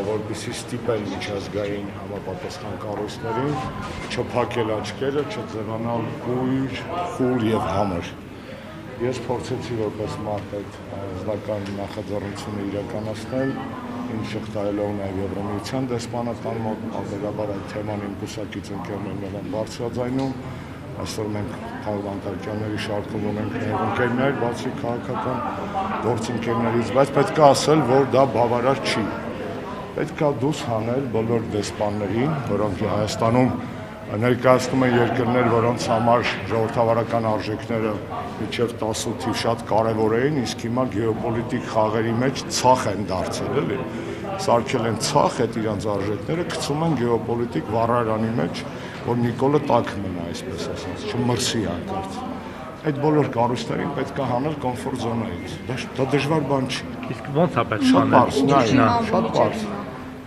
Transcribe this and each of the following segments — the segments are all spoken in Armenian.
որպեսզի ստիպել միջազգային համապատասխան կառույցներին չփակել աչքերը, չձևանալ կույր, խուլ եւ համր։ Ես փորձեցի որպես մարդ այդ ազգական նախաձեռնությունը իրականացնել, ինձ շղթայելով նաեւ Եվրամիության դեսպանատան մոտ, ազգաբար այդ թեման իմ կուսակից ընկերներն են բարձրաձայնում։ Այսօր մենք քաղաքականների շարքում ունենք նաև ընկերներ, բացի քաղաքական գործընկերներից, բայց պետք է ասել, որ դա բավարար չի։ Պետք է դուրս հանել բոլոր դեսպաններին, որոնք Հայաստանում ներկայացնում են երկրներ, որոնց համար ժողովրդավարական արժեքները մինչև 18 թիվ շատ կարևոր էին, իսկ հիմա գեոպոլիտիկ խաղերի մեջ ցախ են դարձել, էլի։ Սարքել են ցախ այդ իրանց արժեքները, գցում են գեոպոլիտիկ վառարանի մեջ, որ Նիկոլը տակ մնա, այսպես ասած, չմրսի անկարծ։ Այդ բոլոր կառույցներին պետք է հանել կոմֆորտ զոնայից։ Դա դժվար բան չի։ Իսկ ո՞նց է պետք անել։ Շատ պարզ։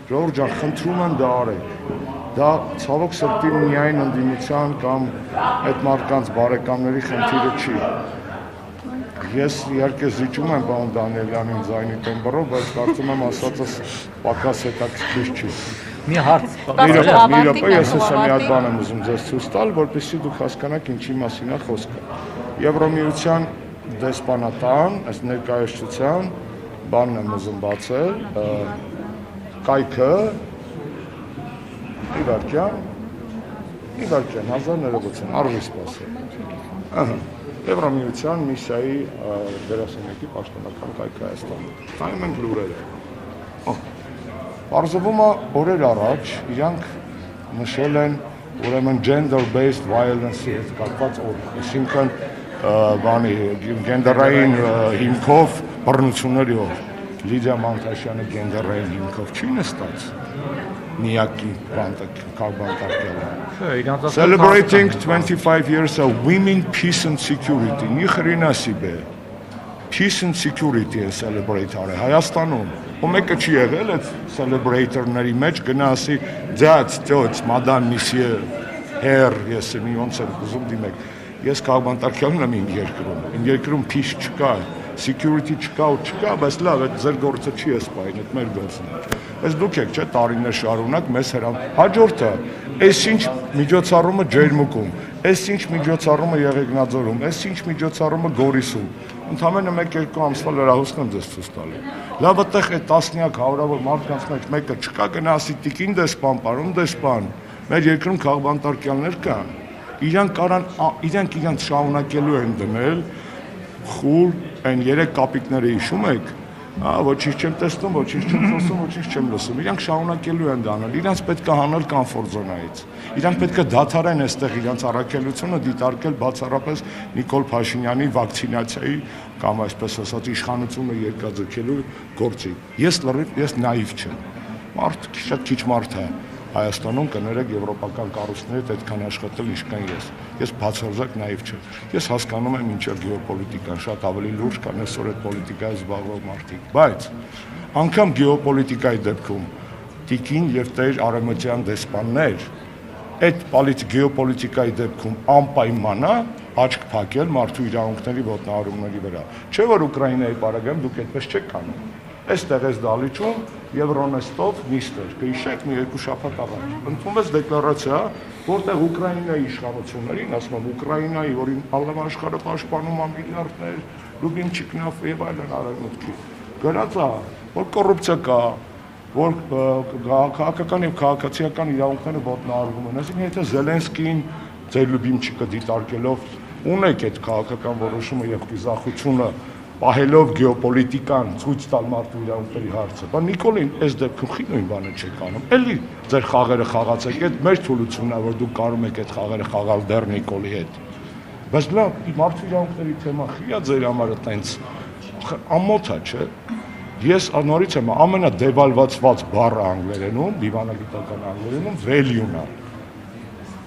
Ժողովուրդ ջան, խնդրում եմ դա արեք։ Դա ցավոք սրտի միայն ընդդիմության կամ այդ մարդկանց բարեկամների խնդիրը չի։ Ես իհարկե զիջում եմ պարոն Դանիելյանին ձայնի տեմբրով, բայց կարծում եմ ասածս պակաս հետաքրքիր չի։ Մի հարց Միրոպե, ես հեսա մի հատ բան եմ ուզում ձեզ ցույց տալ, որպեսզի դուք հասկանաք ինչի մասին է խոսքը։ Եվրամիության դեսպանատան, այս ներկայացության բանն եմ ուզում բացել, կայքը Իվարկյան, 1000 արժի սպասել։ Եվրամիության միսիայի դերասանյակի պաշտոնական կայքը Հայաստանում։ Նայում ենք լուրերը։ Պարզվում է օրեր առաջ իրանք նշել են ուրեմն gender-based violence-ի հետ կապված օր, այսինքն գենդերային հիմքով բռնությունների օր։ Լիդիա Մանտաշյանը գենդերային հիմքով չի նստած։ Միակի բանտարկյալը։ Celebrating 25 years of women peace and security։ Նի խրինա սիբե։ Peace and security է celebrate արել Հայաստանում։ Ու մեկը չի եղել այդ celebrator-ների մեջ գնա ասի that's madame monsieur her ես մի ոնց եմ ուզում դիմեք։ Ես քաղաքապետարքյալն եմ իմ երկրում peace չկա, security չկա ու չկա, բայց լավ, այդ ձեր գործը չի սպայն, այդ մեր գործն է։ Բայց դուք եք, չէ, տարիներ շարունակ մեզ հրամ։ Հաջորդը, այս ինչ միջոցառումը Ջերմուկում, այս ինչ միջոցառումը Եղեգնաձորում, այս ինչ միջոցառումը Գորիսում։ Ընդամենը 1-2 ամսվա լրահոսն եմ ձեզ ցույց տալի։ Լավ, այդտեղ այդ տասնյակ հարյուրավոր մարդկանց մեջ մեկը չկա, գնասի տիկին դեսպան, պարոն դեսպան։ Մեր երկրում քաղաքապետարքյալներ կան։ Իրանք շարունակելու են դնել խուլ այն 3 կապիկները հիշում եք, ոչինչ չեմ տեսնում, ոչինչ չեմ խոսում, ոչինչ չեմ լսում։ Իրանք շարունակելու են դանել, իրանք պետք է հանել կոմֆորտ զոնայից։ Իրանք պետք է դադարեն այստեղ իրանք առաքելությունը դիտարկել բացառապես Նիկոլ Փաշինյանի վակցինացիայի կամ այսպես ասած իշխանությունը երկաձգելու գործի։ Ես նաիվ չեմ։ Մարդ շատ քիչ մարդ է Հայաստանում կներեք եվրոպական կառույցներից այդքան աշխատել ինչքան ես։ Ես բացարձակ նաիվ չեմ։ Ես հասկանում եմ ինչ է գեոպոլիտիկան, շատ ավելի լուրջ քան այսօր այդ պոլիտիկայից զբաղվող մարդիկ։ Բայց անգամ գեոպոլիտիկայի դեպքում տիկին եւ տեր արևմտյան դեսպաններ այդ գեոպոլիտիկայի դեպքում անպայման է աչք փակել մարդու իրավունքների ոտնահարումների վրա։ Չէ՞ որ Ուկրաինայի պարագայում դուք այդպես չեք անում։ Այստեղ էս դալիճում Եվրոնեստով նիստեր, կհիշեք մի 2 շաբաթ առաջ։ Ընդունվեց դեկլարացիա, որտեղ Ուկրաինայի իշխանություններին, ասում եմ Ուկրաինայի, որին աշխարհը պաշտպանում է միլիարդներ, Լուբինչիկնով եւ այլն արևմուտքի։ Գրած է, որ կոռուպցիա կա, որ քաղաքական եւ քաղաքացիական իրավունքները ոտնահարվում են։ Այսինքն եթե Զելենսկին ձեր Լուբինչիկը դիտարկելով ունեք այդ քաղաքական որոշումը եւ գիզախությունը պահելով գեոպոլիտիկան ցույց տալ մարդու իրավունքների հարցը։ Բա Նիկոլին այս դեպքում խի նույն բանը չեք անում։ Էլի ձեր խաղերը խաղացեք, այդ մեր թուլությունն է, որ դուք կարող եք այդ խաղերը խաղալ դեռ Նիկոլի հետ։ Բայց լավ, մարդու իրավունքների թեման խիա ձեր համար այտենց ամոթ է, չէ։ Ես նորից եմ ամենադեվալվացված բառը անգլերենում, դիվանագիտական անգլերենում value-ն է։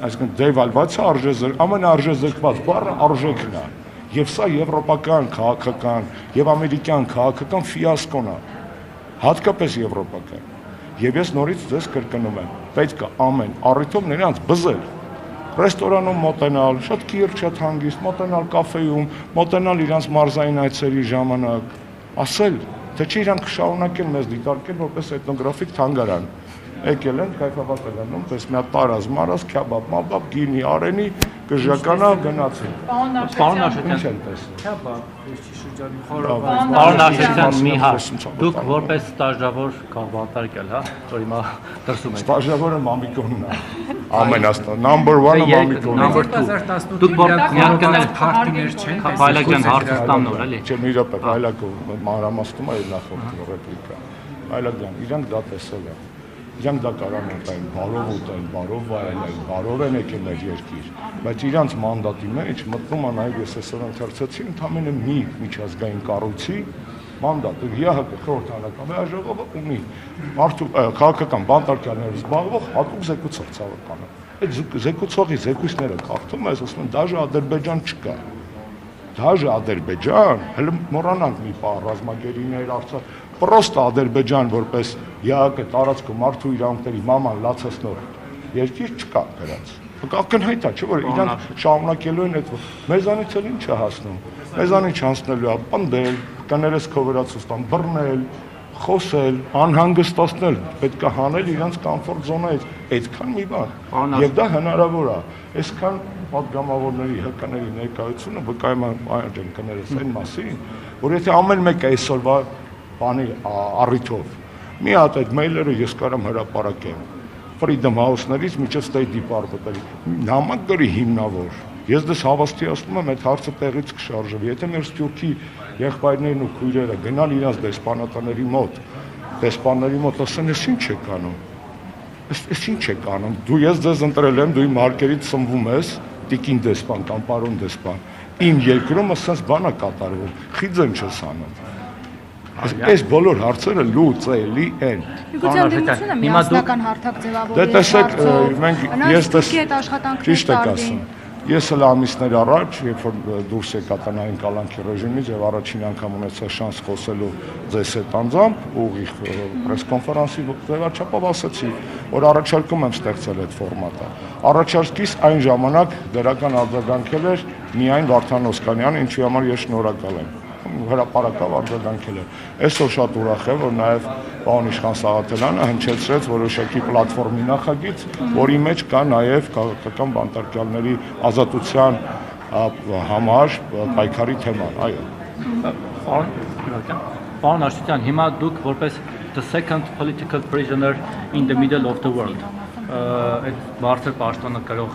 Այսինքն devalvացիա ամենաարժեզրկված բառը արժեքն է։ Եվ սա եվրոպական քաղաքական եւ ամերիկյան քաղաքական ֆիասկոն է, հատկապես եվրոպական։ Եվ ես նորից ձեզ կրկնում եմ, պետք է ամեն առիթով նրանց բզել, ռեստորանում մոտենալ, շատ կիրճ, շատ հանգիստ, մոտենալ կաֆեում, մոտենալ իրանց մարզային այցերի ժամանակ, ասել, թե չի իրանք շարունակեն մեզ դիտարկել որպես էթնոգրաֆիկ թանգարան։ Եկել են, կայֆաբադ են անում, պես մի հատ տարած մարած, քյաբաբ, մաբաբ, գինի, արենի, կժականա, գնացին։ Պարոն Աշոտյան, Ինչ են տեսնում։ Պարոն Աշոտյան, մի հարց։ Դուք որպես ստաժավոր քաղաքատար, հա, որ հիմա դրսում եք։ Ստաժավորը Մամիկոնն է։ Ամենաստան, number 1-ը Մամիկոնն է։ 2018 Դուք միանքնել փարտիներ չեն, Բայլակյան հարցը տան նոր, էլի։ Չէ, մի րոպե, Բայլակը մանրամասնում է իր նախորդ ռեպլիկա։ Բայլակյան, իրանք դա տեսել են։ Իրանք դա կարան ուտային, բարով ուտային, բարով վայելային, բարով են եկել մեր երկիր, բայց իրանք մանդատի մեջ մտնում է նաև ես այսօր ընթերցեցի ընդամենը մի միջազգային կառույցի մանդատ, ՀՀԿ խորհրդանական ժողովը ունի մարդու քաղաքական բանտարկյալներով զբաղվող հատուկ զեկուցող ցավականը։ Այդ զեկուցողի զեկույցները կարդում ես, ասում են դաժե Ադրբեջան չկա։ Դաժե Ադրբեջան, հələ մոռանանք մի բան, ռազմագերիներ Արցախ Պրոստը Ադրբեջան որպես ՀԱԿ տարածքը մարդու իրավունքների մաման լացացնող երկիր չկա դրանց։ Ակնհայտ է, չէ՞ որ իրանք շարունակելու են այդ մեզանից էլ ինչ է հասնում։ Մեզանից հասնելու է պնդել, կներես քո վերացուստան, բռնել, խոսել, անհանգստացնել, պետք է հանել իրանց կոմֆորտ զոնայից, այդքան մի բան։ Եվ դա հնարավոր է։ Այսքան պատգամավորների, ՀԿ-ների ներկայությունը վկայում է այն կներես այն մասին, որ եթե ամեն մեկը այսօրվա բանի առիթով մի հատ այդ մեյլերը ես կարամ հրապարակեմ Freedom House-ներից մինչև State Department-ը նամակ գրի հիմնավոր ես դες հավաստիացնում եմ այդ հարցը տեղից կշարժվի եթե մեր սփյուռքի եղբայրներն ու քույրերը գնան իրաց դեսպանատների մոտ ասեն ես ինչ եք անում ես ինչ եք անում դու ես ձեզ ընտրել եմ դու իմ հարկերից սնվում ես տիկին դեսպան կամ պարոն դեսպան իմ երկրում ասես բան է կատարվում խիձեն չես անում Այս բոլոր հարցերը լուծելի են։ Միգուցե դիմությունը միասնական հարթակ ձևավորել։ Դե տեսեք, մենք ես ճիշտ եք ասում։ Ես էլ ամիսներ առաջ, երբ որ դուրս եկա տնային կալանքի ռեժիմից եւ առաջին անգամ ունեցա շանս խոսելու ձեզ հետ անձամբ, ուղիղ պրես կոնֆերանսի ձևաչափով ասացի, որ առաջարկում եմ ստեղծել այդ ֆորմատը։ Առաջարկիս այն ժամանակ դրական արձագանքել էր միայն Վարդան Օսկանյանը, ինչի համար ես շնորհակալ եմ։ Հրապարակավ արձագանքել է։ Այսօր շատ ուրախ եմ, որ նաև պարոն Իշխան Սաղաթելյանը հնչեցրեց որոշակի պլատֆորմի նախագիծ, որի մեջ կա նաև քաղաքական բանտարկյալների ազատության համար պայքարի թեման, այո։ Պարոն Աշոտյան, հիմա դուք որպես the second political prisoner in the middle of the world այդ բարձր պաշտոնը կրող